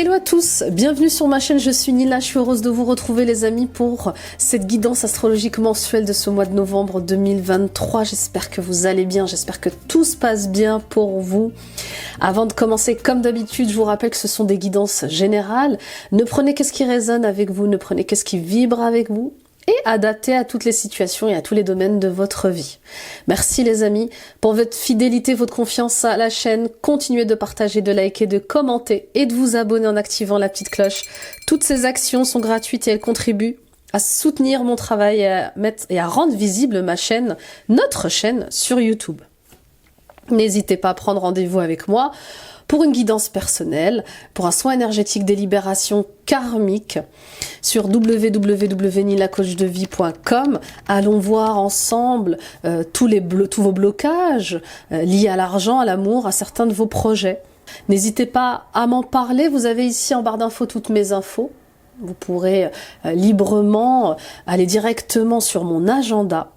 Hello à tous, bienvenue sur ma chaîne, je suis Nila, je suis heureuse de vous retrouver les amis pour cette guidance astrologique mensuelle de ce mois de novembre 2023. J'espère que vous allez bien, j'espère que tout se passe bien pour vous. Avant de commencer, comme d'habitude, je vous rappelle que ce sont des guidances générales. Ne prenez que ce qui résonne avec vous, ne prenez que ce qui vibre avec vous. Et adapté à toutes les situations et à tous les domaines de votre vie. Merci les amis pour votre fidélité, votre confiance à la chaîne. Continuez de partager, de liker, de commenter et de vous abonner en activant la petite cloche. Toutes ces actions sont gratuites et elles contribuent à soutenir mon travail et à rendre visible ma chaîne, notre chaîne sur YouTube. N'hésitez pas à prendre rendez-vous avec moi pour une guidance personnelle, pour un soin énergétique des libérations karmiques sur www.nilacoachdevie.com. Allons voir ensemble tous vos blocages liés à l'argent, à l'amour, à certains de vos projets. N'hésitez pas à m'en parler, vous avez ici en barre d'infos toutes mes infos. Vous pourrez librement aller directement sur mon agenda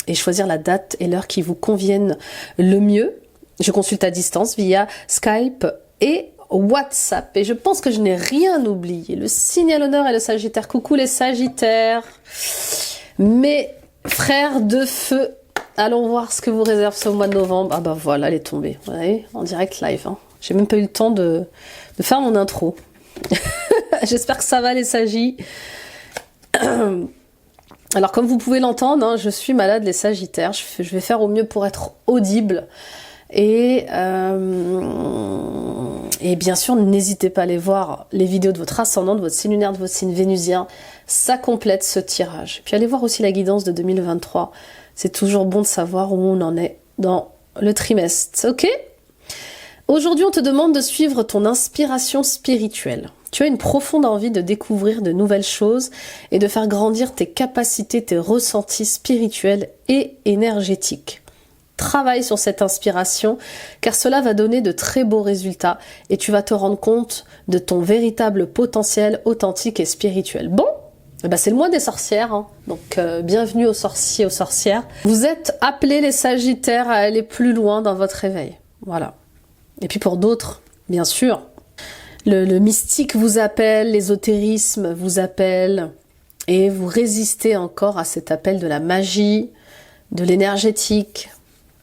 et choisir la date et l'heure qui vous conviennent le mieux. Je consulte à distance via Skype et WhatsApp. Et je pense que je n'ai rien oublié. Le signe à l'honneur et le Sagittaire. Coucou les Sagittaires. Mes frères de feu. Allons voir ce que vous réserve ce mois de novembre. Ah bah voilà, elle est tombée. Vous voyez, en direct live. Hein. J'ai même pas eu le temps de faire mon intro. J'espère que ça va les Sagis. Alors comme vous pouvez l'entendre, hein, je suis malade les Sagittaires. Je vais faire au mieux pour être audible. Et bien sûr, n'hésitez pas à aller voir les vidéos de votre ascendant, de votre signe lunaire, de votre signe vénusien. Ça complète ce tirage. Puis allez voir aussi la guidance de 2023. C'est toujours bon de savoir où on en est dans le trimestre. Ok ? Aujourd'hui, on te demande de suivre ton inspiration spirituelle. Tu as une profonde envie de découvrir de nouvelles choses et de faire grandir tes capacités, tes ressentis spirituels et énergétiques. Travaille sur cette inspiration car cela va donner de très beaux résultats et tu vas te rendre compte de ton véritable potentiel authentique et spirituel. Bon, eh ben c'est le mois des sorcières, hein. Donc bienvenue aux sorciers, aux sorcières. Vous êtes appelés les Sagittaires à aller plus loin dans votre réveil. Voilà. Et puis pour d'autres, bien sûr, le mystique vous appelle, l'ésotérisme vous appelle et vous résistez encore à cet appel de la magie, de l'énergétique.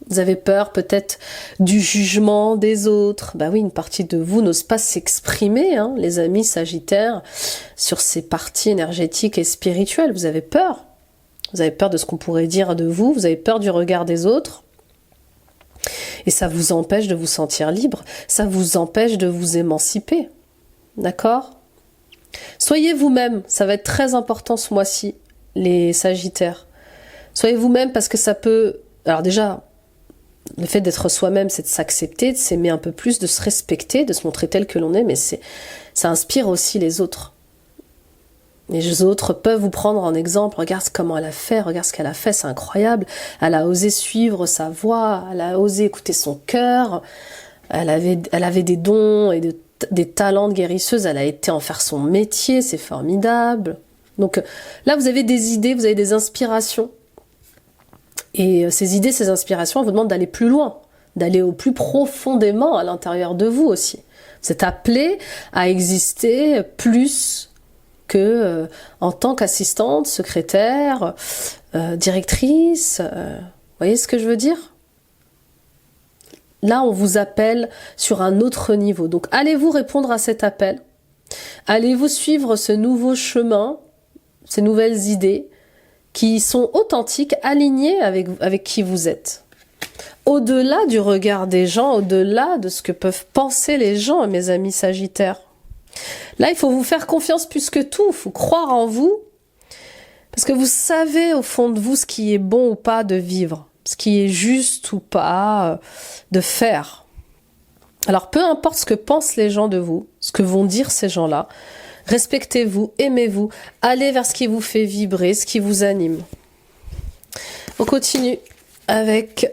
Vous avez peur peut-être du jugement des autres. Bah oui, une partie de vous n'ose pas s'exprimer, hein, les amis Sagittaires, sur ces parties énergétiques et spirituelles. Vous avez peur. Vous avez peur de ce qu'on pourrait dire de vous. Vous avez peur du regard des autres. Et ça vous empêche de vous sentir libre. Ça vous empêche de vous émanciper. D'accord ? Soyez vous-même. Ça va être très important ce mois-ci, les Sagittaires. Soyez vous-même parce que ça peut... Alors déjà... Le fait d'être soi-même, c'est de s'accepter, de s'aimer un peu plus, de se respecter, de se montrer tel que l'on est, mais ça inspire aussi les autres. Les autres peuvent vous prendre en exemple, regarde comment elle a fait, regarde ce qu'elle a fait, c'est incroyable. Elle a osé suivre sa voix, elle a osé écouter son cœur, elle avait des dons et des talents de guérisseuse, elle a été en faire son métier, c'est formidable. Donc là, vous avez des idées, vous avez des inspirations. Et ces idées, ces inspirations, elles vous demandent d'aller plus loin, d'aller au plus profondément à l'intérieur de vous aussi. Vous êtes appelé à exister plus que en tant qu'assistante, secrétaire, directrice. Vous voyez ce que je veux dire ? Là, on vous appelle sur un autre niveau. Donc, allez-vous répondre à cet appel ? Allez-vous suivre ce nouveau chemin, ces nouvelles idées qui sont authentiques, alignées avec qui vous êtes. Au-delà du regard des gens, au-delà de ce que peuvent penser les gens, mes amis Sagittaires. Là, il faut vous faire confiance plus que tout, il faut croire en vous, parce que vous savez au fond de vous ce qui est bon ou pas de vivre, ce qui est juste ou pas de faire. Alors, peu importe ce que pensent les gens de vous, ce que vont dire ces gens-là, respectez-vous, aimez-vous, allez vers ce qui vous fait vibrer, ce qui vous anime. On continue avec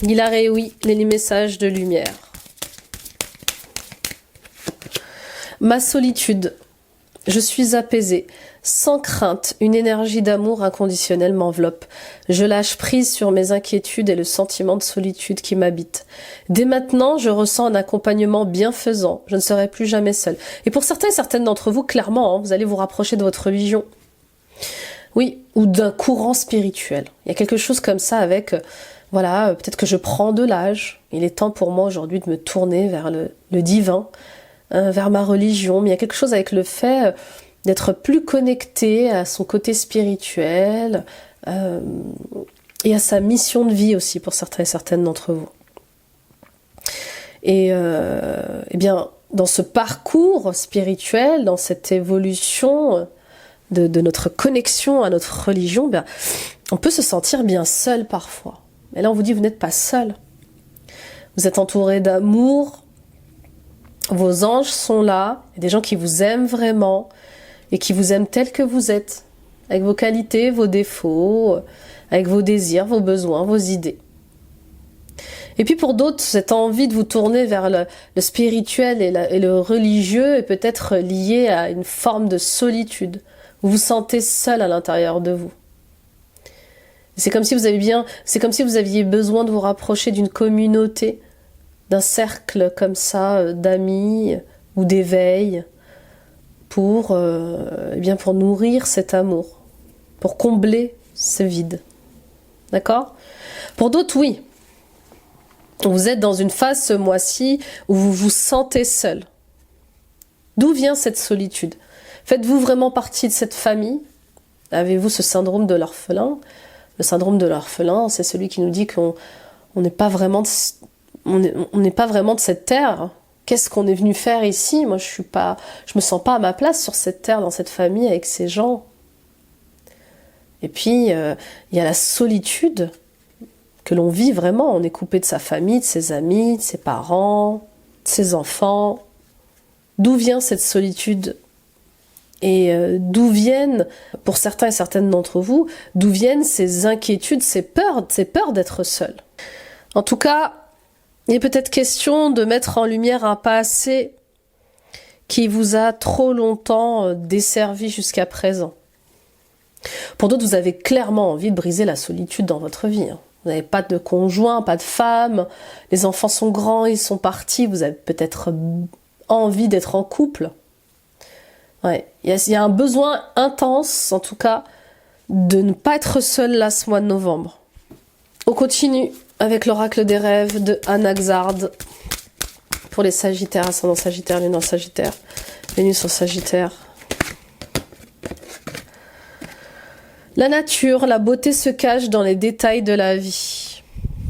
Hilar et oui, les messages de lumière. Ma solitude, je suis apaisée. Sans crainte, une énergie d'amour inconditionnel m'enveloppe. Je lâche prise sur mes inquiétudes et le sentiment de solitude qui m'habite. Dès maintenant, je ressens un accompagnement bienfaisant. Je ne serai plus jamais seule. Et pour certains et certaines d'entre vous, clairement, vous allez vous rapprocher de votre religion. Oui, ou d'un courant spirituel. Il y a quelque chose comme ça avec, voilà, peut-être que je prends de l'âge. Il est temps pour moi aujourd'hui de me tourner vers le divin, vers ma religion. Mais il y a quelque chose avec le fait d'être plus connecté à son côté spirituel et à sa mission de vie aussi pour certains et certaines d'entre vous. Et bien, dans ce parcours spirituel, dans cette évolution de notre connexion à notre religion, bien, on peut se sentir bien seul parfois. Mais là, on vous dit, vous n'êtes pas seul. Vous êtes entouré d'amour, vos anges sont là, il y a des gens qui vous aiment vraiment, et qui vous aiment tel que vous êtes, avec vos qualités, vos défauts, avec vos désirs, vos besoins, vos idées. Et puis pour d'autres, cette envie de vous tourner vers le spirituel et le religieux est peut-être liée à une forme de solitude. Vous vous sentez seul à l'intérieur de vous. C'est comme si vous aviez besoin de vous rapprocher d'une communauté, d'un cercle comme ça, d'amis ou d'éveil, pour nourrir cet amour, pour combler ce vide. D'accord ? Pour d'autres, oui. Vous êtes dans une phase ce mois-ci où vous vous sentez seul. D'où vient cette solitude ? Faites-vous vraiment partie de cette famille ? Avez-vous ce syndrome de l'orphelin ? Le syndrome de l'orphelin, c'est celui qui nous dit qu'on n'est pas vraiment de cette terre. Qu'est-ce qu'on est venu faire ici ? Moi, je me sens pas à ma place sur cette terre, dans cette famille, avec ces gens. Et puis, il y a la solitude que l'on vit vraiment. On est coupé de sa famille, de ses amis, de ses parents, de ses enfants. D'où vient cette solitude ? Et d'où viennent, pour certains et certaines d'entre vous, d'où viennent ces inquiétudes, ces peurs d'être seul ? En tout cas, il est peut-être question de mettre en lumière un passé qui vous a trop longtemps desservi jusqu'à présent. Pour d'autres, vous avez clairement envie de briser la solitude dans votre vie. Vous n'avez pas de conjoint, pas de femme, les enfants sont grands, ils sont partis, vous avez peut-être envie d'être en couple. Ouais, il y a un besoin intense, en tout cas, de ne pas être seul là ce mois de novembre. On continue avec l'oracle des rêves de Anaxard pour les Sagittaires, ascendant Sagittaire, Lune en Sagittaire, Vénus en Sagittaire. La nature, la beauté se cache dans les détails de la vie.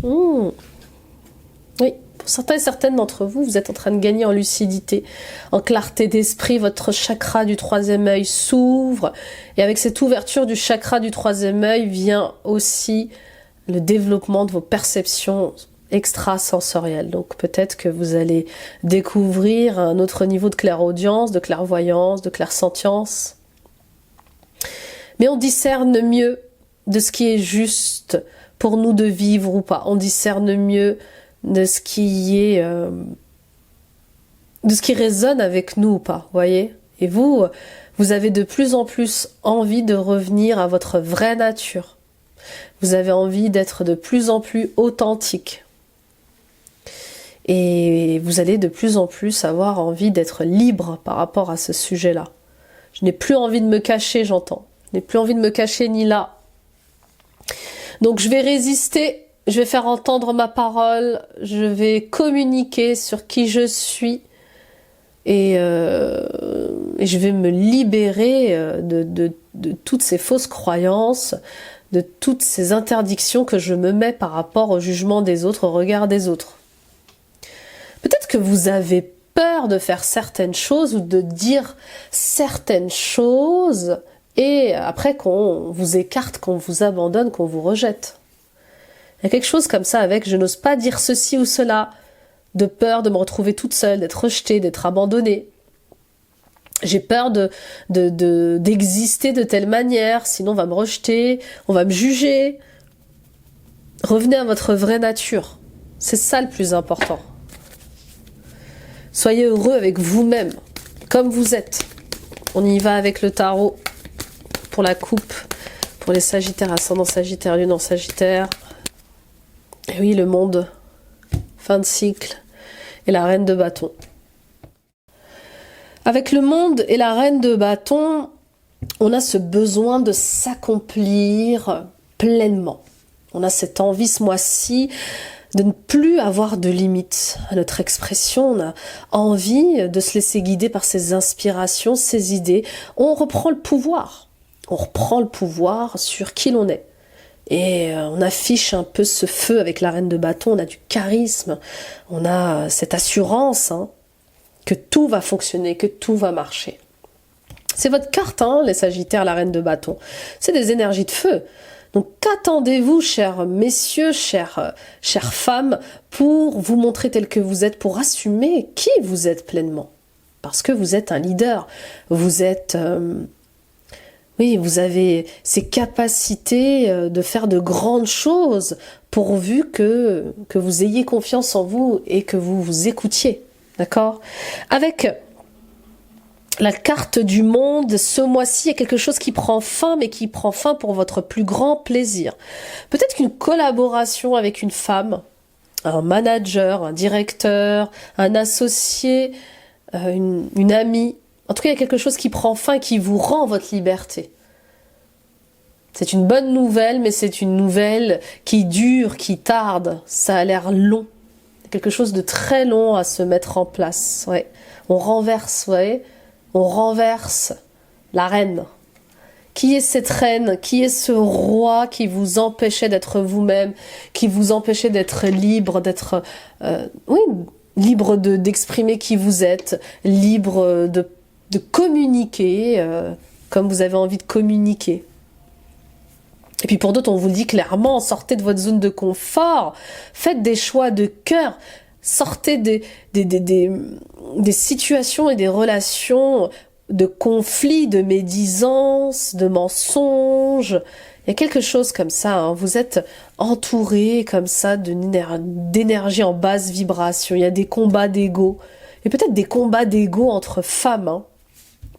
Oui, pour certains et certaines d'entre vous, vous êtes en train de gagner en lucidité, en clarté d'esprit. Votre chakra du troisième œil s'ouvre. Et avec cette ouverture du chakra du troisième œil vient aussi le développement de vos perceptions extrasensorielles. Donc peut-être que vous allez découvrir un autre niveau de clairaudience, de clairvoyance, de clairsentience. Mais on discerne mieux de ce qui est juste pour nous de vivre ou pas. On discerne mieux de ce qui résonne avec nous ou pas, voyez ? Et vous avez de plus en plus envie de revenir à votre vraie nature. Vous avez envie d'être de plus en plus authentique. Et vous allez de plus en plus avoir envie d'être libre par rapport à ce sujet-là. Je n'ai plus envie de me cacher, j'entends. Je n'ai plus envie de me cacher ni là. Donc je vais résister, je vais faire entendre ma parole, je vais communiquer sur qui je suis et je vais me libérer de toutes ces fausses croyances, de toutes ces interdictions que je me mets par rapport au jugement des autres, au regard des autres. Peut-être que vous avez peur de faire certaines choses ou de dire certaines choses et après qu'on vous écarte, qu'on vous abandonne, qu'on vous rejette. Il y a quelque chose comme ça avec je n'ose pas dire ceci ou cela, de peur de me retrouver toute seule, d'être rejetée, d'être abandonnée. J'ai peur d'exister de telle manière, sinon on va me rejeter, on va me juger. Revenez à votre vraie nature. C'est ça le plus important. Soyez heureux avec vous-même, comme vous êtes. On y va avec le tarot. pour la coupe, pour les Sagittaires, ascendant Sagittaire, lune en Sagittaire. Et oui, le monde, fin de cycle, et la reine de bâton. Avec le monde et la reine de bâton, on a ce besoin de s'accomplir pleinement. On a cette envie ce mois-ci de ne plus avoir de limites à notre expression. On a envie de se laisser guider par ses inspirations, ses idées. On reprend le pouvoir. On reprend le pouvoir sur qui l'on est. Et on affiche un peu ce feu avec la reine de bâton. On a du charisme. On a cette assurance que tout va fonctionner, que tout va marcher. C'est votre carte, les Sagittaires, la reine de bâton. C'est des énergies de feu. Donc qu'attendez-vous, chers messieurs, chères femmes, pour vous montrer tel que vous êtes, pour assumer qui vous êtes pleinement? Parce que vous êtes un leader, vous êtes... oui, vous avez ces capacités de faire de grandes choses, pourvu que vous ayez confiance en vous et que vous vous écoutiez, d'accord? Avec... la carte du monde, ce mois-ci, il y a quelque chose qui prend fin, mais qui prend fin pour votre plus grand plaisir. Peut-être qu'une collaboration avec une femme, un manager, un directeur, un associé, une amie. En tout cas, il y a quelque chose qui prend fin et qui vous rend votre liberté. C'est une bonne nouvelle, mais c'est une nouvelle qui dure, qui tarde. Ça a l'air long. Quelque chose de très long à se mettre en place. Ouais. On renverse, ouais. On renverse la reine. Qui est cette reine? Qui est ce roi qui vous empêchait d'être vous-même, qui vous empêchait d'être libre, d'être libre d'exprimer qui vous êtes, libre de communiquer comme vous avez envie de communiquer. Et puis pour d'autres, on vous le dit clairement, sortez de votre zone de confort, faites des choix de cœur. Sortez des situations et des relations de conflits, de médisance, de mensonges. Il y a quelque chose comme ça. Vous êtes entouré comme ça d'énergie en basse vibration. Il y a des combats d'ego. Et peut-être des combats d'ego entre femmes.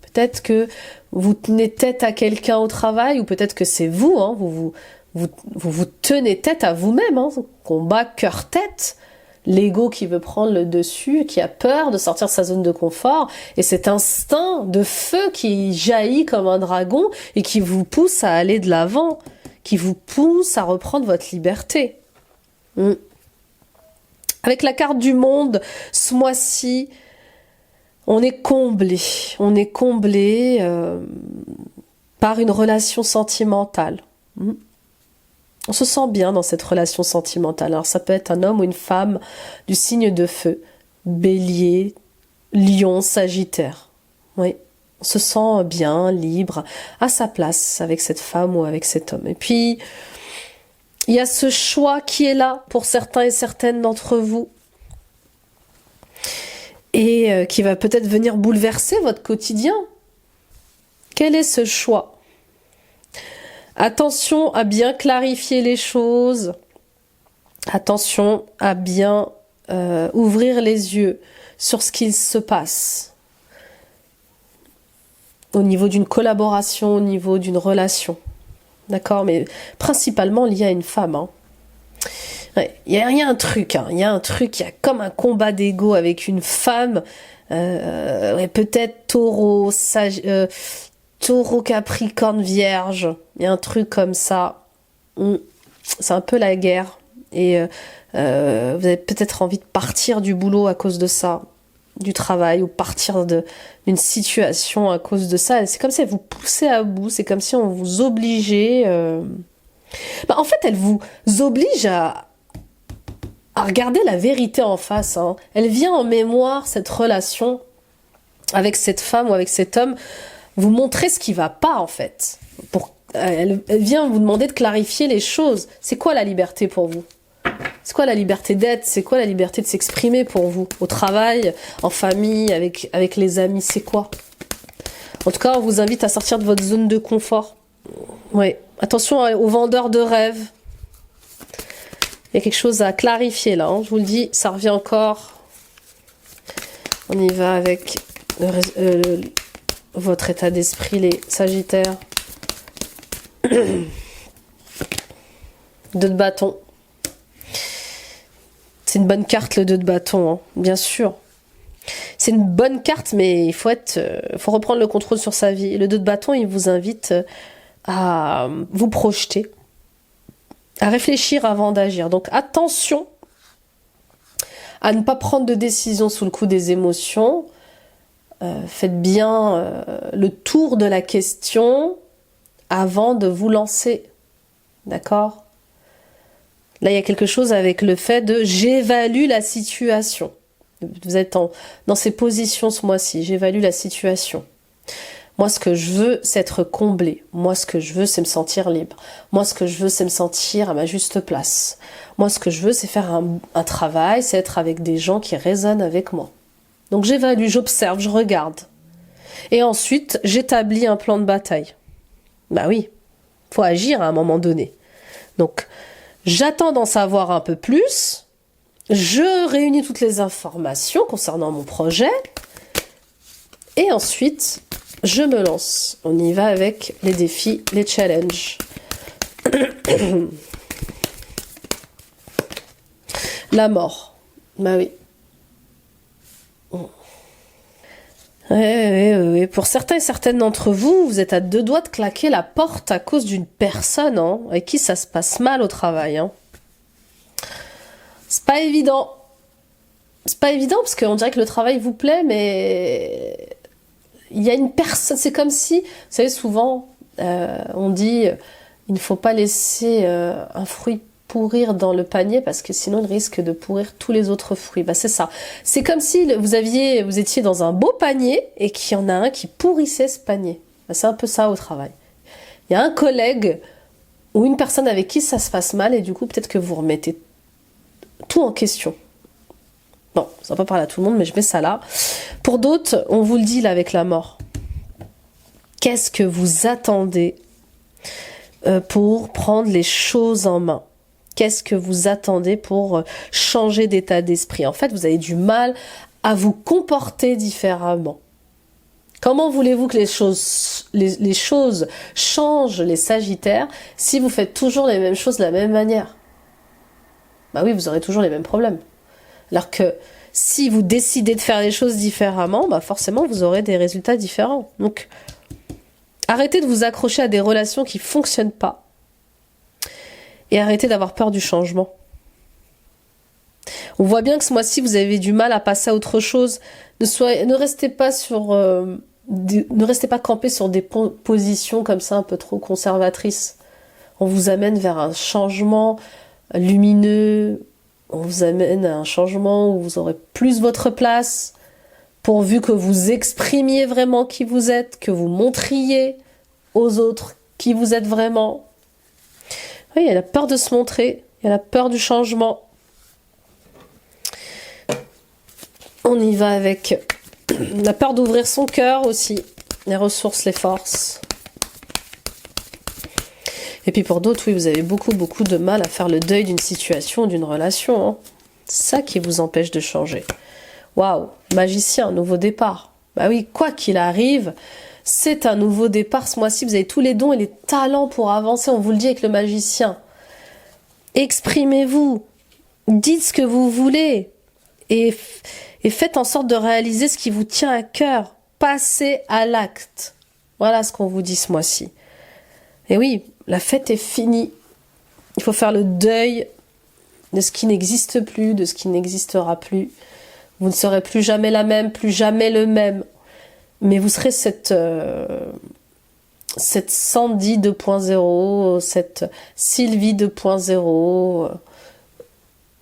Peut-être que vous tenez tête à quelqu'un au travail, ou peut-être que c'est vous. Vous tenez tête à vous-même. Combat cœur-tête. L'ego qui veut prendre le dessus, qui a peur de sortir de sa zone de confort, et cet instinct de feu qui jaillit comme un dragon et qui vous pousse à aller de l'avant, qui vous pousse à reprendre votre liberté. Avec la carte du monde, ce mois-ci, on est comblé par une relation sentimentale. On se sent bien dans cette relation sentimentale. Alors ça peut être un homme ou une femme du signe de feu. Bélier, Lion, Sagittaire. Oui, on se sent bien, libre, à sa place avec cette femme ou avec cet homme. Et puis, il y a ce choix qui est là pour certains et certaines d'entre vous. Et qui va peut-être venir bouleverser votre quotidien. Quel est ce choix ? Attention à bien clarifier les choses. Attention à bien ouvrir les yeux sur ce qu'il se passe. Au niveau d'une collaboration, au niveau d'une relation. D'accord? Mais principalement lié à une femme. Ouais, il y a un truc, il y a comme un combat d'ego avec une femme. Peut-être taureau, Taureau, Capricorne, Vierge, il y a un truc comme ça. C'est un peu la guerre. Et vous avez peut-être envie de partir du boulot à cause de ça, du travail, ou partir d'une situation à cause de ça. C'est comme si elle vous poussait à bout, c'est comme si on vous obligeait... En fait, elle vous oblige à regarder la vérité en face. Elle vient en mémoire, cette relation avec cette femme ou avec cet homme, vous montrer ce qui va pas en fait. Elle vient vous demander de clarifier les choses. C'est quoi la liberté pour vous? C'est quoi la liberté d'être? C'est quoi la liberté de s'exprimer pour vous? Au travail, en famille, avec les amis, c'est quoi? En tout cas, on vous invite à sortir de votre zone de confort. Oui. Attention aux vendeurs de rêves. Il y a quelque chose à clarifier là. Je vous le dis, ça revient encore. On y va avec votre état d'esprit, les Sagittaires. 2 de bâton. C'est une bonne carte, le 2 de bâton, hein, bien sûr. C'est une bonne carte, mais il faut reprendre le contrôle sur sa vie. Le 2 de bâton, il vous invite à vous projeter, à réfléchir avant d'agir. Donc attention à ne pas prendre de décision sous le coup des émotions. Faites bien le tour de la question avant de vous lancer. D'accord? Là, il y a quelque chose avec le fait de j'évalue la situation. Vous êtes dans ces positions ce mois-ci. J'évalue la situation. Moi, ce que je veux, c'est être comblé. Moi, ce que je veux, c'est me sentir libre. Moi, ce que je veux, c'est me sentir à ma juste place. Moi, ce que je veux, c'est faire un travail, c'est être avec des gens qui résonnent avec moi. Donc, j'évalue, j'observe, je regarde. Et ensuite, j'établis un plan de bataille. Bah oui, faut agir à un moment donné. Donc, j'attends d'en savoir un peu plus. Je réunis toutes les informations concernant mon projet. Et ensuite, je me lance. On y va avec les défis, les challenges. La mort. Bah oui. Oui. Pour certains et certaines d'entre vous, vous êtes à 2 doigts de claquer la porte à cause d'une personne avec qui ça se passe mal au travail. C'est pas évident. C'est pas évident parce qu'on dirait que le travail vous plaît, mais il y a une personne. C'est comme si, vous savez, souvent, on dit il ne faut pas laisser un fruit pourrir dans le panier parce que sinon il risque de pourrir tous les autres fruits. Bah c'est ça. C'est comme si vous étiez dans un beau panier et qu'il y en a un qui pourrissait ce panier. Bah, c'est un peu ça au travail. Il y a un collègue ou une personne avec qui ça se passe mal et du coup peut-être que vous remettez tout en question. Bon, ça va pas parler à tout le monde, mais je mets ça là. Pour d'autres, on vous le dit là avec la mort. Qu'est-ce que vous attendez pour prendre les choses en main? Qu'est-ce que vous attendez pour changer d'état d'esprit? En fait, vous avez du mal à vous comporter différemment. Comment voulez-vous que les choses changent, les Sagittaires, si vous faites toujours les mêmes choses de la même manière? Bah oui, vous aurez toujours les mêmes problèmes. Alors que si vous décidez de faire les choses différemment, bah forcément vous aurez des résultats différents. Donc, arrêtez de vous accrocher à des relations qui ne fonctionnent pas. Et arrêtez d'avoir peur du changement. On voit bien que ce mois-ci, vous avez du mal à passer à autre chose. Ne restez pas ne restez pas campé sur des positions comme ça un peu trop conservatrices. On vous amène vers un changement lumineux. On vous amène à un changement où vous aurez plus votre place, pourvu que vous exprimiez vraiment qui vous êtes, que vous montriez aux autres qui vous êtes vraiment. Oui, il y a la peur de se montrer, il y a la peur du changement. On y va avec la peur d'ouvrir son cœur aussi, les ressources, les forces. Et puis pour d'autres, oui, vous avez beaucoup de mal à faire le deuil d'une situation, d'une relation. C'est ça qui vous empêche de changer. Waouh, magicien, nouveau départ. Bah oui, quoi qu'il arrive, c'est un nouveau départ ce mois-ci. Vous avez tous les dons et les talents pour avancer. On vous le dit avec le magicien. Exprimez-vous. Dites ce que vous voulez. Et faites en sorte de réaliser ce qui vous tient à cœur. Passez à l'acte. Voilà ce qu'on vous dit ce mois-ci. Et oui, la fête est finie. Il faut faire le deuil de ce qui n'existe plus, de ce qui n'existera plus. Vous ne serez plus jamais la même, plus jamais le même. Mais vous serez cette Sandy 2.0, cette Sylvie 2.0,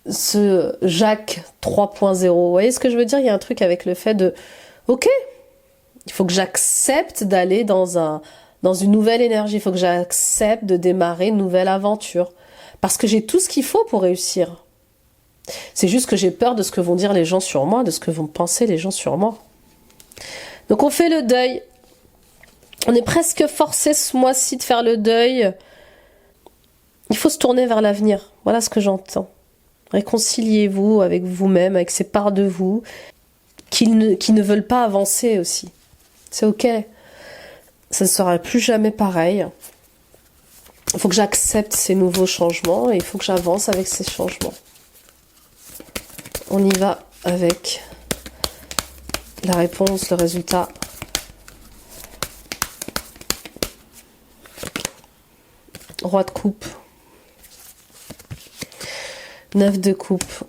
ce Jacques 3.0. Vous voyez ce que je veux dire? Il y a un truc avec le fait de, ok, il faut que j'accepte d'aller dans une nouvelle énergie. Il faut que j'accepte de démarrer une nouvelle aventure. Parce que j'ai tout ce qu'il faut pour réussir. C'est juste que j'ai peur de ce que vont dire les gens sur moi, de ce que vont penser les gens sur moi. Donc on fait le deuil. On est presque forcé ce mois-ci de faire le deuil. Il faut se tourner vers l'avenir. Voilà ce que j'entends. Réconciliez-vous avec vous-même, avec ces parts de vous qui ne veulent pas avancer aussi. C'est ok. Ça ne sera plus jamais pareil. Il faut que j'accepte ces nouveaux changements et il faut que j'avance avec ces changements. On y va avec la réponse, le résultat. Roi de coupe. 9 de coupe.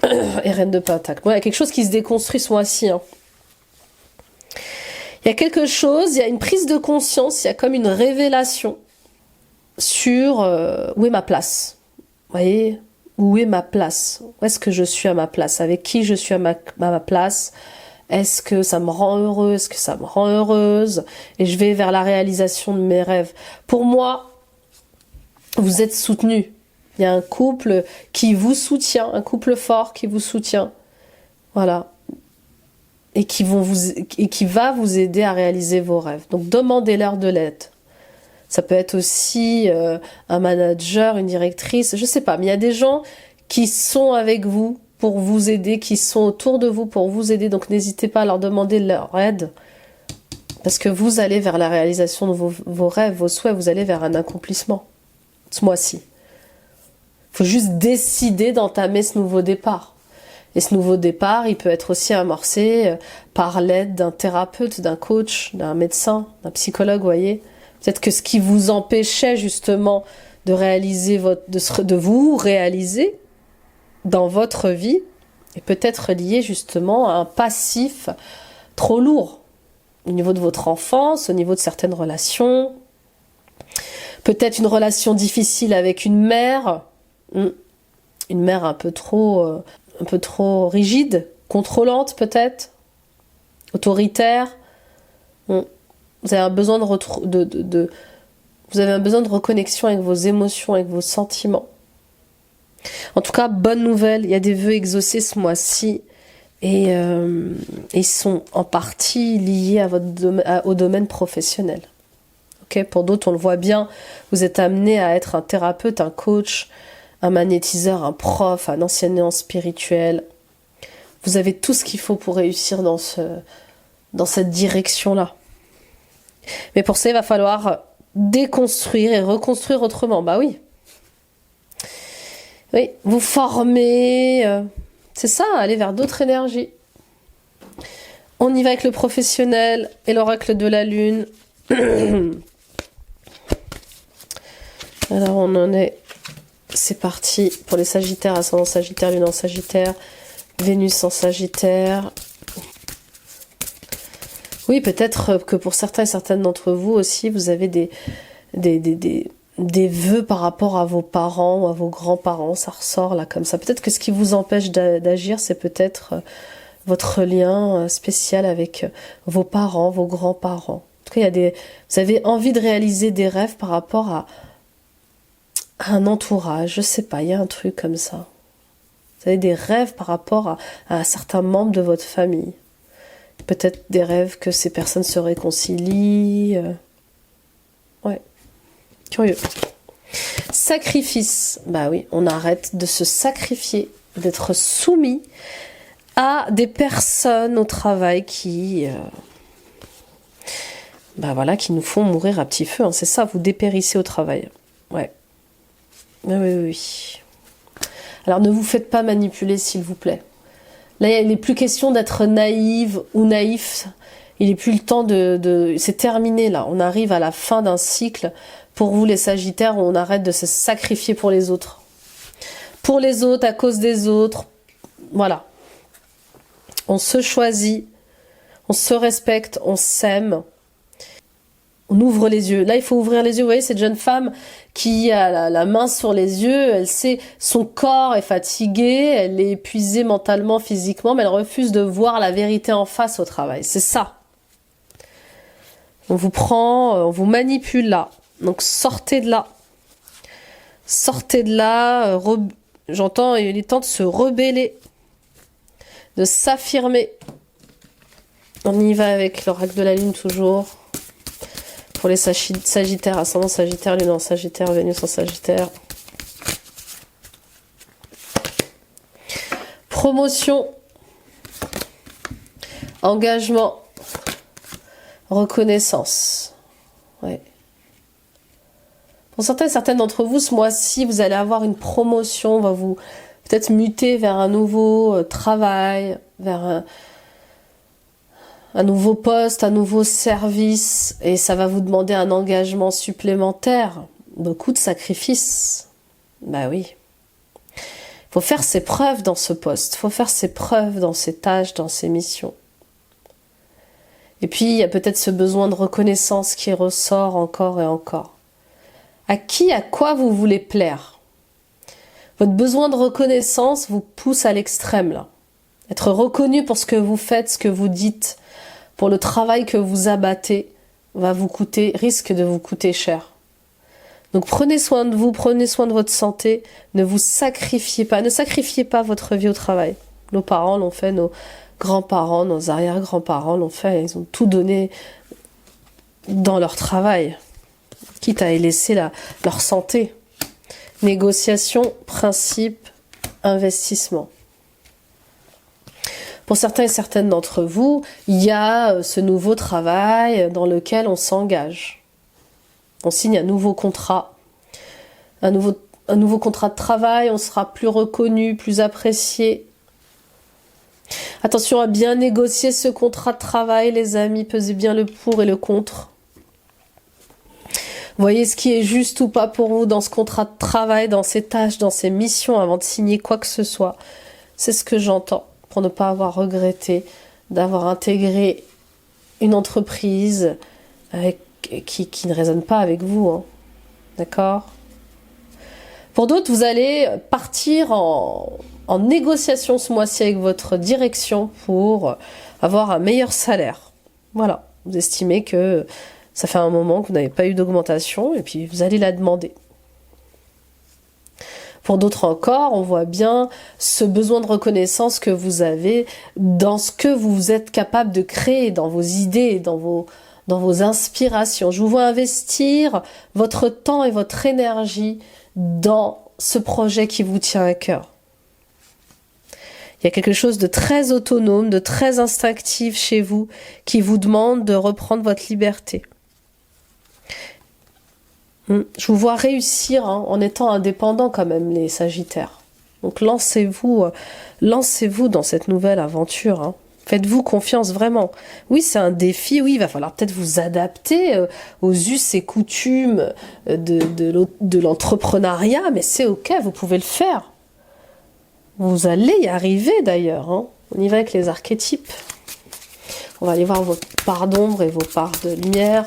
Et reine de pentacle. Bon, il y a quelque chose qui se déconstruit ce mois-ci. Hein. Il y a quelque chose, il y a une prise de conscience, il y a comme une révélation sur où est ma place. Vous voyez ? Où est ma place? Où est-ce que je suis à ma place? Avec qui je suis à ma place? Est-ce que ça me rend heureux? Est-ce que ça me rend heureuse? Et je vais vers la réalisation de mes rêves. Pour moi, vous êtes soutenus. Il y a un couple qui vous soutient, un couple fort qui vous soutient. Voilà. Et qui va vous aider à réaliser vos rêves. Donc demandez-leur de l'aide. Ça peut être aussi un manager, une directrice, je sais pas. Mais il y a des gens qui sont avec vous pour vous aider, qui sont autour de vous pour vous aider. Donc n'hésitez pas à leur demander leur aide. Parce que vous allez vers la réalisation de vos rêves, vos souhaits. Vous allez vers un accomplissement. Ce mois-ci. Il faut juste décider d'entamer ce nouveau départ. Et ce nouveau départ, il peut être aussi amorcé par l'aide d'un thérapeute, d'un coach, d'un médecin, d'un psychologue, vous voyez. Peut-être que ce qui vous empêchait justement de réaliser de vous réaliser dans votre vie est peut-être lié justement à un passif trop lourd au niveau de votre enfance, au niveau de certaines relations. Peut-être une relation difficile avec une mère un peu trop rigide, contrôlante peut-être, autoritaire. Vous avez un besoin vous avez un besoin de reconnexion avec vos émotions, avec vos sentiments. En tout cas, bonne nouvelle, il y a des vœux exaucés ce mois-ci et ils sont en partie liés au domaine professionnel. Okay, pour d'autres, on le voit bien, vous êtes amené à être un thérapeute, un coach, un magnétiseur, un prof, un enseignant spirituel. Vous avez tout ce qu'il faut pour réussir dans cette direction-là. Mais pour ça, il va falloir déconstruire et reconstruire autrement. Bah oui. Oui, vous former. C'est ça, aller vers d'autres énergies. On y va avec le professionnel et l'oracle de la lune. Alors on en est. C'est parti pour les Sagittaires, ascendant Sagittaire, lune en Sagittaire, Vénus en Sagittaire. Oui, peut-être que pour certains et certaines d'entre vous aussi, vous avez des vœux par rapport à vos parents ou à vos grands-parents. Ça ressort là comme ça. Peut-être que ce qui vous empêche d'agir, c'est peut-être votre lien spécial avec vos parents, vos grands-parents. En tout cas, vous avez envie de réaliser des rêves par rapport à un entourage. Je sais pas, il y a un truc comme ça. Vous avez des rêves par rapport à certains membres de votre famille. Peut-être des rêves que ces personnes se réconcilient. Ouais. Curieux. Sacrifice. Bah oui, on arrête de se sacrifier, d'être soumis à des personnes au travail qui nous font mourir à petit feu. Hein. C'est ça, vous dépérissez au travail. Ouais. Oui. Alors ne vous faites pas manipuler, s'il vous plaît. Là, il n'est plus question d'être naïve ou naïf. Il n'est plus le temps c'est terminé, là. On arrive à la fin d'un cycle. Pour vous, les Sagittaires, où on arrête de se sacrifier pour les autres. Pour les autres, à cause des autres. Voilà. On se choisit. On se respecte. On s'aime. On ouvre les yeux. Là, il faut ouvrir les yeux. Vous voyez, cette jeune femme qui a la main sur les yeux, elle sait, son corps est fatigué, elle est épuisée mentalement, physiquement, mais elle refuse de voir la vérité en face au travail. C'est ça. On vous prend, on vous manipule là. Donc sortez de là. Sortez de là. J'entends, il est temps de se rebeller, de s'affirmer. On y va avec l'oracle de la lune toujours. Pour les Sagittaires, ascendant Sagittaire, lune en Sagittaire, Vénus en Sagittaire. Promotion, engagement, reconnaissance. Ouais. Pour certains et certaines d'entre vous, ce mois-ci, vous allez avoir une promotion, on va vous peut-être muter vers un nouveau travail, vers un nouveau poste, un nouveau service, et ça va vous demander un engagement supplémentaire, beaucoup de sacrifices. Bah oui. Il faut faire ses preuves dans ce poste, il faut faire ses preuves dans ses tâches, dans ses missions. Et puis, il y a peut-être ce besoin de reconnaissance qui ressort encore et encore. À qui, à quoi vous voulez plaire? Votre besoin de reconnaissance vous pousse à l'extrême, là. Être reconnu pour ce que vous faites, ce que vous dites, pour le travail que vous abattez, risque de vous coûter cher. Donc prenez soin de vous, prenez soin de votre santé, ne vous sacrifiez pas, ne sacrifiez pas votre vie au travail. Nos parents l'ont fait, nos grands-parents, nos arrière-grands-parents l'ont fait, ils ont tout donné dans leur travail, quitte à y laisser leur santé. Négociation, principe, investissement. Pour certains et certaines d'entre vous, il y a ce nouveau travail dans lequel on s'engage. On signe un nouveau contrat, un nouveau contrat de travail, on sera plus reconnu, plus apprécié. Attention à bien négocier ce contrat de travail, les amis, pesez bien le pour et le contre. Voyez ce qui est juste ou pas pour vous dans ce contrat de travail, dans ces tâches, dans ces missions, avant de signer quoi que ce soit. C'est ce que j'entends, pour ne pas avoir regretté d'avoir intégré une entreprise qui ne résonne pas avec vous. Hein. D'accord ? Pour d'autres, vous allez partir en négociation ce mois-ci avec votre direction pour avoir un meilleur salaire. Voilà, vous estimez que ça fait un moment que vous n'avez pas eu d'augmentation et puis vous allez la demander. Pour d'autres encore, on voit bien ce besoin de reconnaissance que vous avez dans ce que vous êtes capable de créer, dans vos idées, dans vos inspirations. Je vous vois investir votre temps et votre énergie dans ce projet qui vous tient à cœur. Il y a quelque chose de très autonome, de très instinctif chez vous qui vous demande de reprendre votre liberté. Je vous vois réussir en étant indépendant quand même, les Sagittaires. Donc lancez-vous dans cette nouvelle aventure. Hein. Faites-vous confiance vraiment. Oui, c'est un défi. Oui, il va falloir peut-être vous adapter aux us et coutumes de l'entrepreneuriat, mais c'est ok, vous pouvez le faire. Vous allez y arriver d'ailleurs. Hein. On y va avec les archétypes. On va aller voir vos parts d'ombre et vos parts de lumière.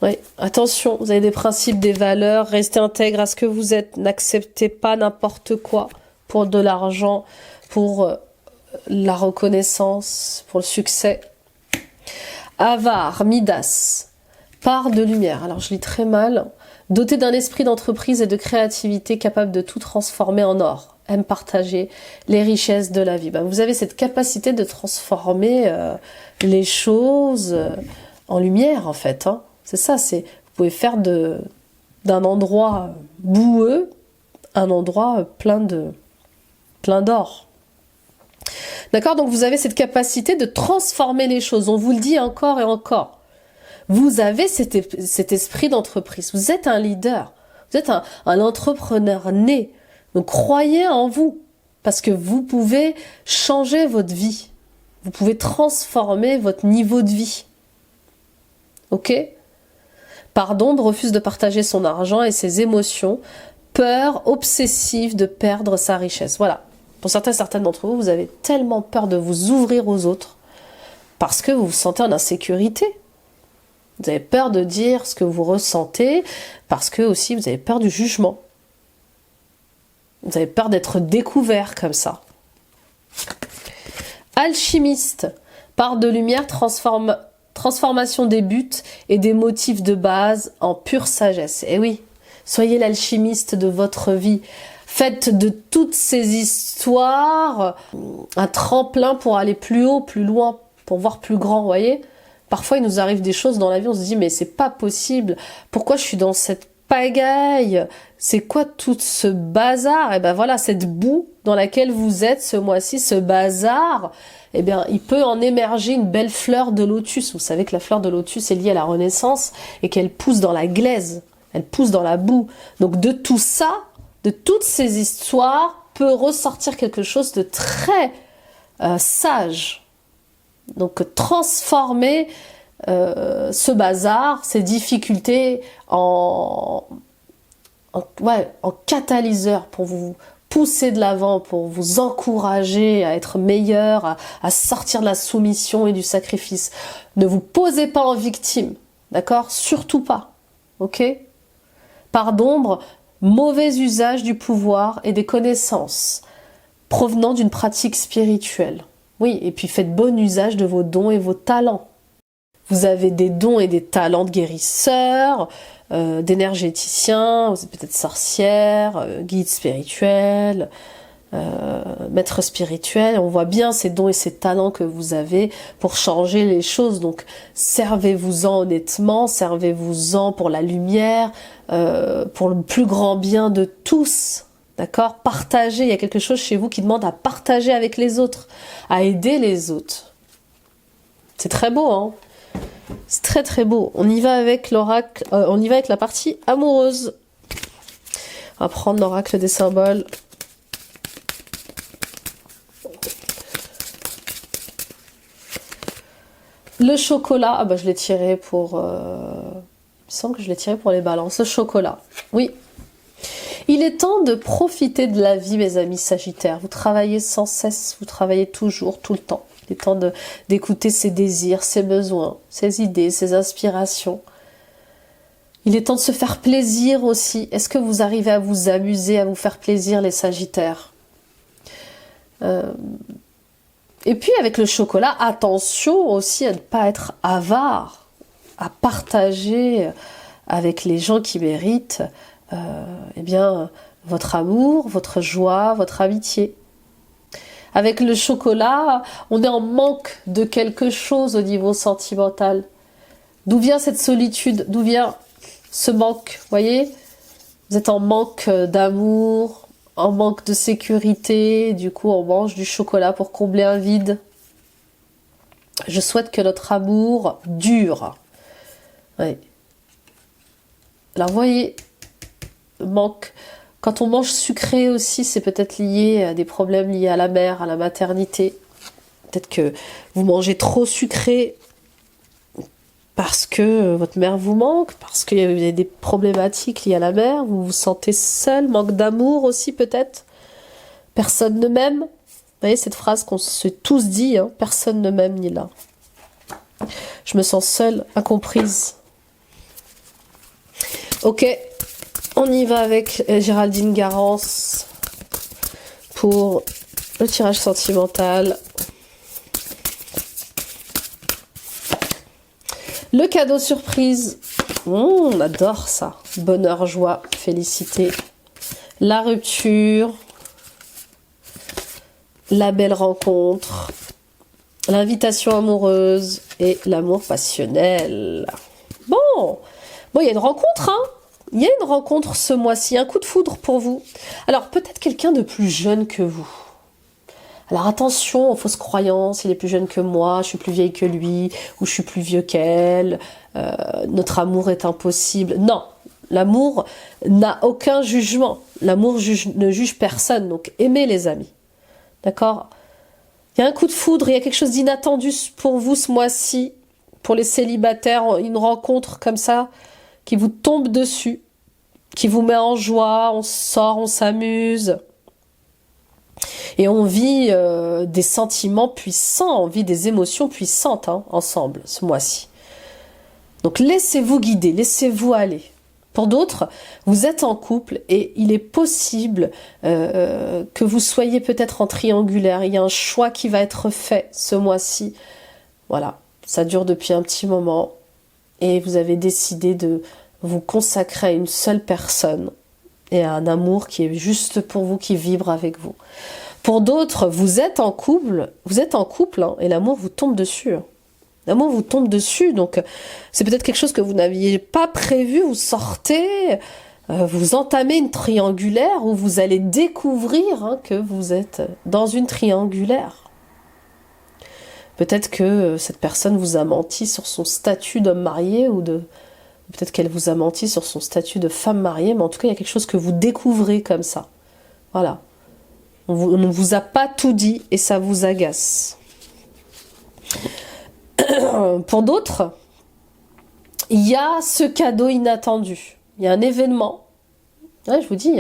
Oui, attention, vous avez des principes, des valeurs, restez intègre à ce que vous êtes, n'acceptez pas n'importe quoi pour de l'argent, pour la reconnaissance, pour le succès. Avare, Midas, part de lumière. Alors je lis très mal. Doté d'un esprit d'entreprise et de créativité capable de tout transformer en or. Aime partager les richesses de la vie. Vous avez cette capacité de transformer les choses en lumière en fait. Hein. C'est ça, vous pouvez faire d'un endroit boueux un endroit plein d'or. D'accord ? Donc vous avez cette capacité de transformer les choses. On vous le dit encore et encore. Vous avez cet esprit d'entreprise. Vous êtes un leader. Vous êtes un entrepreneur né. Donc croyez en vous. Parce que vous pouvez changer votre vie. Vous pouvez transformer votre niveau de vie. Ok ? Pardon, refuse de partager son argent et ses émotions. Peur obsessive de perdre sa richesse. Voilà. Pour certaines d'entre vous, vous avez tellement peur de vous ouvrir aux autres parce que vous vous sentez en insécurité. Vous avez peur de dire ce que vous ressentez parce que aussi vous avez peur du jugement. Vous avez peur d'être découvert comme ça. Alchimiste, part de lumière, transformation des buts et des motifs de base en pure sagesse. Et oui, soyez l'alchimiste de votre vie. Faites de toutes ces histoires un tremplin pour aller plus haut, plus loin, pour voir plus grand, vous voyez ? Parfois, il nous arrive des choses dans la vie, on se dit, mais c'est pas possible. Pourquoi je suis dans cette pagaille? C'est quoi tout ce bazar? Et ben voilà, cette boue dans laquelle vous êtes ce mois-ci, ce bazar, eh bien, il peut en émerger une belle fleur de lotus. Vous savez que la fleur de lotus est liée à la renaissance et qu'elle pousse dans la glaise, elle pousse dans la boue. Donc de tout ça, de toutes ces histoires, peut ressortir quelque chose de très sage. Donc transformer ce bazar, ces difficultés en catalyseur pour vous pousser de l'avant, pour vous encourager à être meilleur, à sortir de la soumission et du sacrifice. Ne vous posez pas en victime, d'accord? Surtout pas, ok? Part d'ombre, mauvais usage du pouvoir et des connaissances provenant d'une pratique spirituelle. Oui, et puis faites bon usage de vos dons et vos talents. Vous avez des dons et des talents de guérisseur, d'énergéticien, vous êtes peut-être sorcière, guide spirituel, maître spirituel. On voit bien ces dons et ces talents que vous avez pour changer les choses. Donc servez-vous-en honnêtement, servez-vous-en pour la lumière, pour le plus grand bien de tous. D'accord? Partagez. Il y a quelque chose chez vous qui demande à partager avec les autres, à aider les autres. C'est très beau, hein? C'est très très beau. On y va avec l'oracle, on y va avec la partie amoureuse. On va prendre l'oracle des symboles. Le chocolat, ah bah je l'ai tiré pour... il me semble que je l'ai tiré pour les balances. Le chocolat, oui. Il est temps de profiter de la vie, mes amis sagittaires. Vous travaillez sans cesse, vous travaillez toujours, tout le temps. Il est temps d'écouter ses désirs, ses besoins, ses idées, ses inspirations. Il est temps de se faire plaisir aussi. Est-ce que vous arrivez à vous amuser, à vous faire plaisir, les sagittaires? Et puis avec le chocolat, attention aussi à ne pas être avare, à partager avec les gens qui méritent eh bien, votre amour, votre joie, votre amitié. Avec le chocolat, on est en manque de quelque chose au niveau sentimental. D'où vient cette solitude? D'où vient ce manque? Voyez, vous êtes en manque d'amour, en manque de sécurité. Du coup, on mange du chocolat pour combler un vide. Je souhaite que notre amour dure. Oui. Alors, voyez, manque. Quand on mange sucré aussi, c'est peut-être lié à des problèmes liés à la mère, à la maternité. Peut-être que vous mangez trop sucré parce que votre mère vous manque, parce qu'il y a des problématiques liées à la mère, vous vous sentez seul, manque d'amour aussi peut-être. Personne ne m'aime. Vous voyez cette phrase qu'on se tous dit, hein, personne ne m'aime ni là. Je me sens seule, incomprise. Ok. On y va avec Géraldine Garance pour le tirage sentimental. Le cadeau surprise. On adore ça. Bonheur, joie, félicité. La rupture. La belle rencontre. L'invitation amoureuse et l'amour passionnel. Bon, il y a une rencontre, hein. Il y a une rencontre ce mois-ci, un coup de foudre pour vous. Alors, peut-être quelqu'un de plus jeune que vous. Alors, attention aux fausses croyances, il est plus jeune que moi, je suis plus vieille que lui, ou je suis plus vieux qu'elle, notre amour est impossible. Non, l'amour n'a aucun jugement. L'amour ne juge personne, donc aimez les amis. D'accord? Il y a un coup de foudre, il y a quelque chose d'inattendu pour vous ce mois-ci, pour les célibataires, une rencontre comme ça, qui vous tombe dessus, qui vous met en joie, on sort, on s'amuse. Et on vit des sentiments puissants, on vit des émotions puissantes ensemble ce mois-ci. Donc laissez-vous guider, laissez-vous aller. Pour d'autres, vous êtes en couple et il est possible que vous soyez peut-être en triangulaire. Il y a un choix qui va être fait ce mois-ci. Voilà, ça dure depuis un petit moment. Et vous avez décidé de vous consacrer à une seule personne et à un amour qui est juste pour vous, qui vibre avec vous. Pour d'autres, vous êtes en couple, hein, et l'amour vous tombe dessus. L'amour vous tombe dessus, donc c'est peut-être quelque chose que vous n'aviez pas prévu, vous sortez, vous entamez une triangulaire où vous allez découvrir que vous êtes dans une triangulaire. Peut-être que cette personne vous a menti sur son statut d'homme marié ou peut-être qu'elle vous a menti sur son statut de femme mariée, mais en tout cas, il y a quelque chose que vous découvrez comme ça. Voilà. On ne vous a pas tout dit et ça vous agace. Pour d'autres, il y a ce cadeau inattendu. Il y a un événement. Ouais, je vous dis, il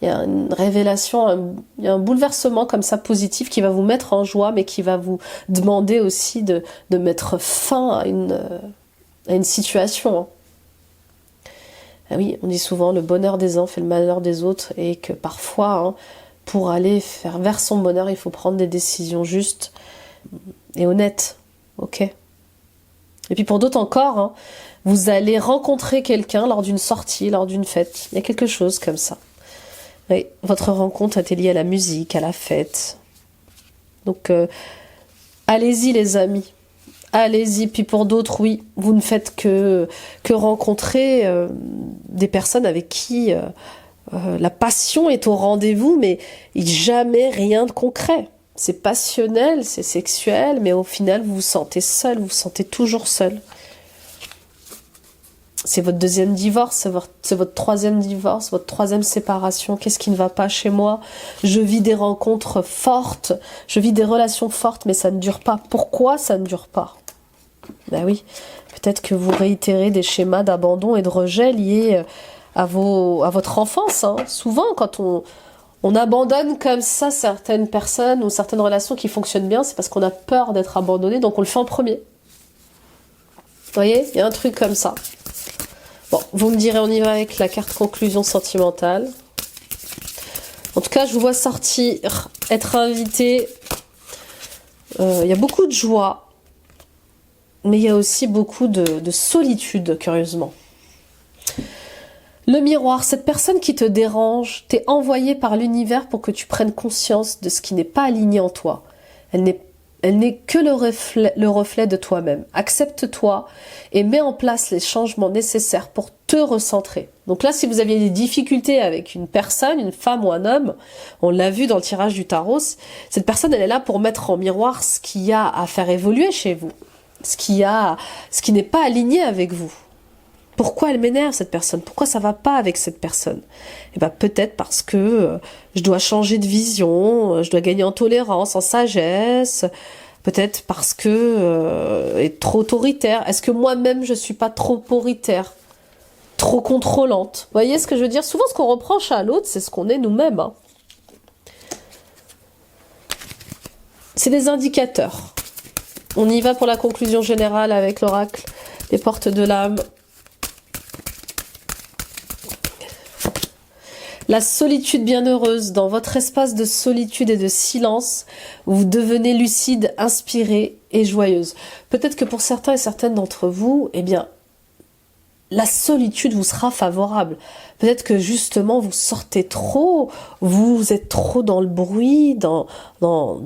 y a une révélation, il y a un bouleversement comme ça positif qui va vous mettre en joie, mais qui va vous demander aussi de mettre fin à une situation. Ah oui, on dit souvent le bonheur des uns fait le malheur des autres, et que parfois, pour aller vers son bonheur, il faut prendre des décisions justes et honnêtes. Ok. Et puis pour d'autres encore, vous allez rencontrer quelqu'un lors d'une sortie, lors d'une fête. Il y a quelque chose comme ça. Oui, votre rencontre a été liée à la musique, à la fête. Donc, allez-y les amis. Allez-y. Puis pour d'autres, oui, vous ne faites que rencontrer des personnes avec qui la passion est au rendez-vous, mais jamais rien de concret. C'est passionnel, c'est sexuel, mais au final, vous vous sentez seul, vous vous sentez toujours seul. C'est votre deuxième divorce, c'est votre troisième divorce, votre troisième séparation. Qu'est-ce qui ne va pas chez moi? Je vis des rencontres fortes, je vis des relations fortes, mais ça ne dure pas. Pourquoi ça ne dure pas? Ben oui, peut-être que vous réitérez des schémas d'abandon et de rejet liés à votre enfance. Souvent, quand on abandonne comme ça certaines personnes ou certaines relations qui fonctionnent bien, c'est parce qu'on a peur d'être abandonné, donc on le fait en premier. Vous voyez, il y a un truc comme ça. Bon, vous me direz, on y va avec la carte conclusion sentimentale. En tout cas, je vous vois sortir, être invité. Il y a beaucoup de joie, mais il y a aussi beaucoup de solitude, curieusement. Le miroir, cette personne qui te dérange, t'est envoyée par l'univers pour que tu prennes conscience de ce qui n'est pas aligné en toi. Elle n'est que le reflet de toi-même. Accepte-toi et mets en place les changements nécessaires pour te recentrer. Donc là, si vous aviez des difficultés avec une personne, une femme ou un homme, on l'a vu dans le tirage du tarot, cette personne, elle est là pour mettre en miroir ce qu'il y a à faire évoluer chez vous, ce qui n'est pas aligné avec vous. Pourquoi elle m'énerve cette personne? Pourquoi ça va pas avec cette personne? Eh ben peut-être parce que je dois changer de vision, je dois gagner en tolérance, en sagesse. Peut-être parce que est trop autoritaire. Est-ce que moi-même je suis pas trop autoritaire, trop contrôlante? Vous voyez ce que je veux dire? Souvent ce qu'on reproche à l'autre, c'est ce qu'on est nous-mêmes. C'est des indicateurs. On y va pour la conclusion générale avec l'oracle des portes de l'âme. La solitude bienheureuse, dans votre espace de solitude et de silence, vous devenez lucide, inspirée et joyeuse. Peut-être que pour certains et certaines d'entre vous, eh bien, la solitude vous sera favorable. Peut-être que justement vous sortez trop, vous êtes trop dans le bruit, dans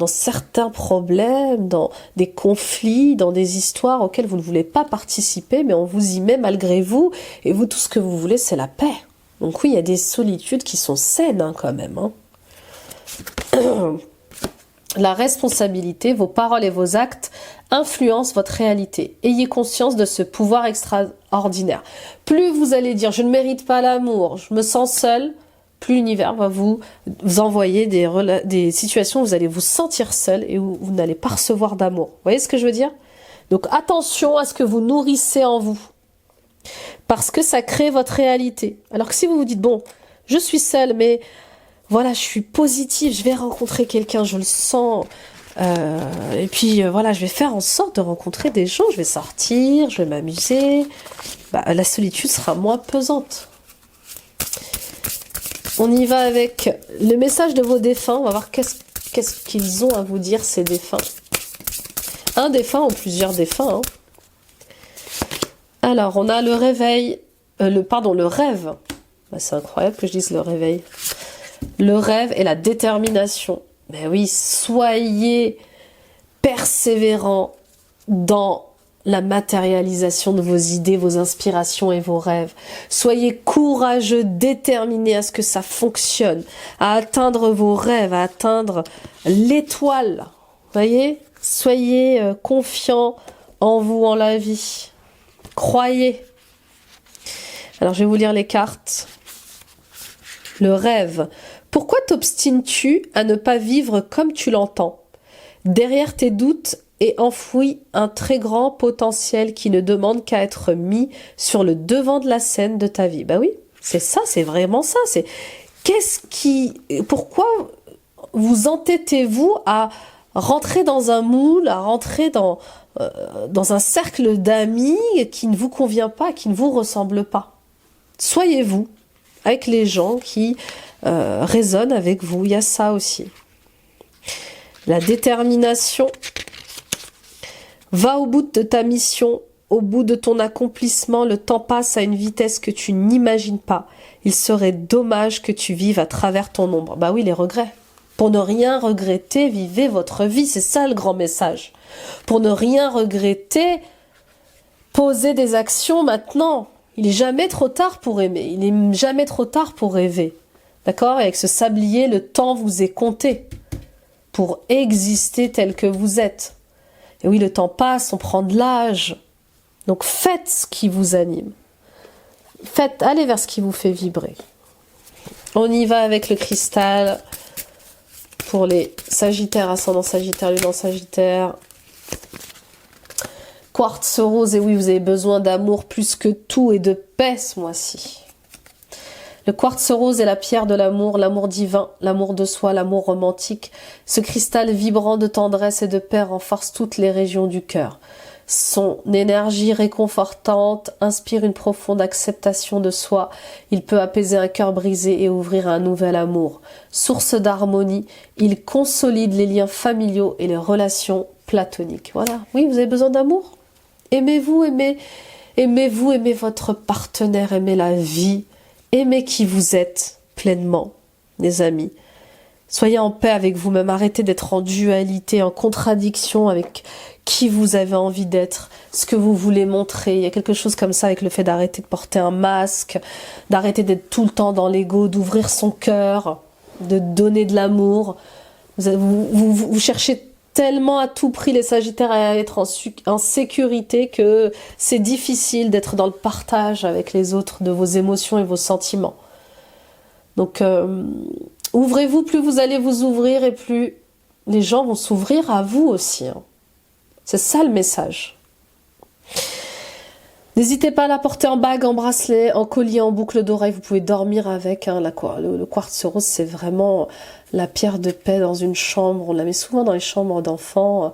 certains problèmes, dans des conflits, dans des histoires auxquelles vous ne voulez pas participer, mais on vous y met malgré vous, et vous, tout ce que vous voulez, c'est la paix. Donc oui, il y a des solitudes qui sont saines quand même. La responsabilité, vos paroles et vos actes influencent votre réalité. Ayez conscience de ce pouvoir extraordinaire. Plus vous allez dire « je ne mérite pas l'amour, je me sens seul », plus l'univers va vous envoyer des situations où vous allez vous sentir seul et où vous n'allez pas recevoir d'amour. Vous voyez ce que je veux dire? Donc attention à ce que vous nourrissez en vous. Parce que ça crée votre réalité. Alors que si vous vous dites, bon, je suis seule, mais voilà, je suis positive, je vais rencontrer quelqu'un, je le sens, et puis voilà, je vais faire en sorte de rencontrer des gens, je vais sortir, je vais m'amuser, la solitude sera moins pesante. On y va avec le message de vos défunts, on va voir qu'est-ce qu'ils ont à vous dire, ces défunts. Un défunt ou plusieurs défunts, Alors, on a le réveil, le rêve. C'est incroyable que je dise le réveil. Le rêve et la détermination. Mais oui, soyez persévérants dans la matérialisation de vos idées, vos inspirations et vos rêves. Soyez courageux, déterminés à ce que ça fonctionne, à atteindre vos rêves, à atteindre l'étoile. Voyez? Soyez confiants en vous, en la vie. Croyez. Alors, je vais vous lire les cartes. Le rêve. Pourquoi t'obstines-tu à ne pas vivre comme tu l'entends? Derrière tes doutes est enfoui un très grand potentiel qui ne demande qu'à être mis sur le devant de la scène de ta vie. Bah oui, c'est ça, c'est vraiment ça. C'est pourquoi vous entêtez-vous à rentrer dans un moule, à rentrer dans un cercle d'amis qui ne vous convient pas, qui ne vous ressemble pas? Soyez vous avec les gens qui résonnent avec vous. Il y a ça aussi. La détermination. Va au bout de ta mission, au bout de ton accomplissement, le temps passe à une vitesse que tu n'imagines pas. Il serait dommage que tu vives à travers ton ombre. Bah oui, les regrets. Pour ne rien regretter, vivez votre vie, c'est ça le grand message. Pour ne rien regretter, posez des actions maintenant. Il est jamais trop tard pour aimer, il est jamais trop tard pour rêver. D'accord? Et avec ce sablier, le temps vous est compté pour exister tel que vous êtes. Et oui, le temps passe, on prend de l'âge. Donc faites ce qui vous anime. Allez vers ce qui vous fait vibrer. On y va avec le cristal pour les Sagittaires, ascendant Sagittaire, Lune en Sagittaire. Quartz rose, et oui, vous avez besoin d'amour plus que tout et de paix ce mois-ci. Le quartz rose est la pierre de l'amour divin, l'amour de soi, l'amour romantique. Ce cristal vibrant de tendresse et de paix renforce toutes les régions du cœur. Son énergie réconfortante inspire une profonde acceptation de soi. Il peut apaiser un cœur brisé et ouvrir un nouvel amour. Source d'harmonie, il consolide les liens familiaux et les relations platoniques. Voilà, oui, vous avez besoin d'amour. Aimez-vous, aimez votre partenaire, aimez la vie. Aimez qui vous êtes pleinement, les amis. Soyez en paix avec vous-même. Arrêtez d'être en dualité, en contradiction avec qui vous avez envie d'être, ce que vous voulez montrer. Il y a quelque chose comme ça avec le fait d'arrêter de porter un masque, d'arrêter d'être tout le temps dans l'ego, d'ouvrir son cœur, de donner de l'amour. Vous cherchez tellement à tout prix les Sagittaires à être en sécurité que c'est difficile d'être dans le partage avec les autres de vos émotions et vos sentiments. Donc ouvrez-vous, plus vous allez vous ouvrir et plus les gens vont s'ouvrir à vous aussi. Hein. C'est ça le message. N'hésitez pas à la porter en bague, en bracelet, en collier, en boucle d'oreille. Vous pouvez dormir avec. Hein, le quartz rose, c'est vraiment la pierre de paix dans une chambre. On la met souvent dans les chambres d'enfants.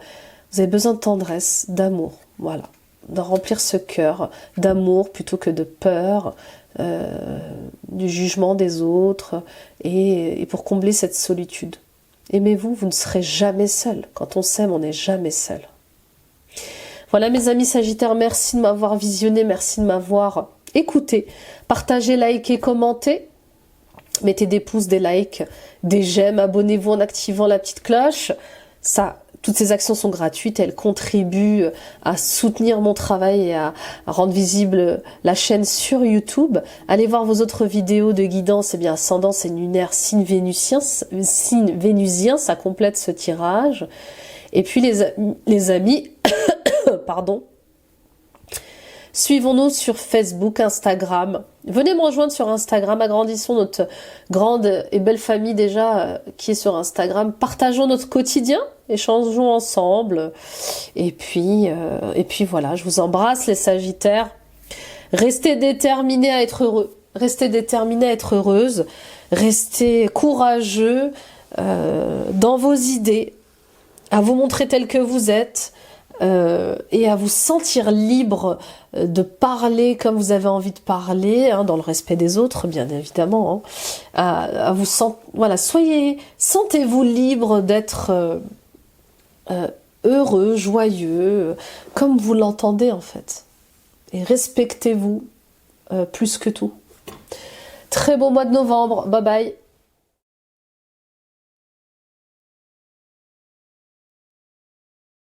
Vous avez besoin de tendresse, d'amour. Voilà. De remplir ce cœur d'amour plutôt que de peur, du jugement des autres. Et pour combler cette solitude. Aimez-vous, vous ne serez jamais seul. Quand on s'aime, on n'est jamais seul. Voilà mes amis Sagittaires, merci de m'avoir visionné, merci de m'avoir écouté. Partagez, likez, commentez. Mettez des pouces, des likes, des j'aime, abonnez-vous en activant la petite cloche. Ça, toutes ces actions sont gratuites, elles contribuent à soutenir mon travail et à rendre visible la chaîne sur YouTube. Allez voir vos autres vidéos de guidance, bien ascendant, c'est lunaire, signe vénusien, ça complète ce tirage. Et puis les amis, pardon, suivons-nous sur Facebook, Instagram. Venez me rejoindre sur Instagram, agrandissons notre grande et belle famille déjà qui est sur Instagram. Partageons notre quotidien, échangeons ensemble. Et puis voilà, je vous embrasse les Sagittaires. Restez déterminés à être heureux. Restez déterminés à être heureuses. Restez courageux dans vos idées, à vous montrer tel que vous êtes. Et à vous sentir libre de parler comme vous avez envie de parler, hein, dans le respect des autres, bien évidemment. Hein, voilà, sentez-vous libre d'être heureux, joyeux, comme vous l'entendez en fait. Et respectez-vous plus que tout. Très beau mois de novembre. Bye bye.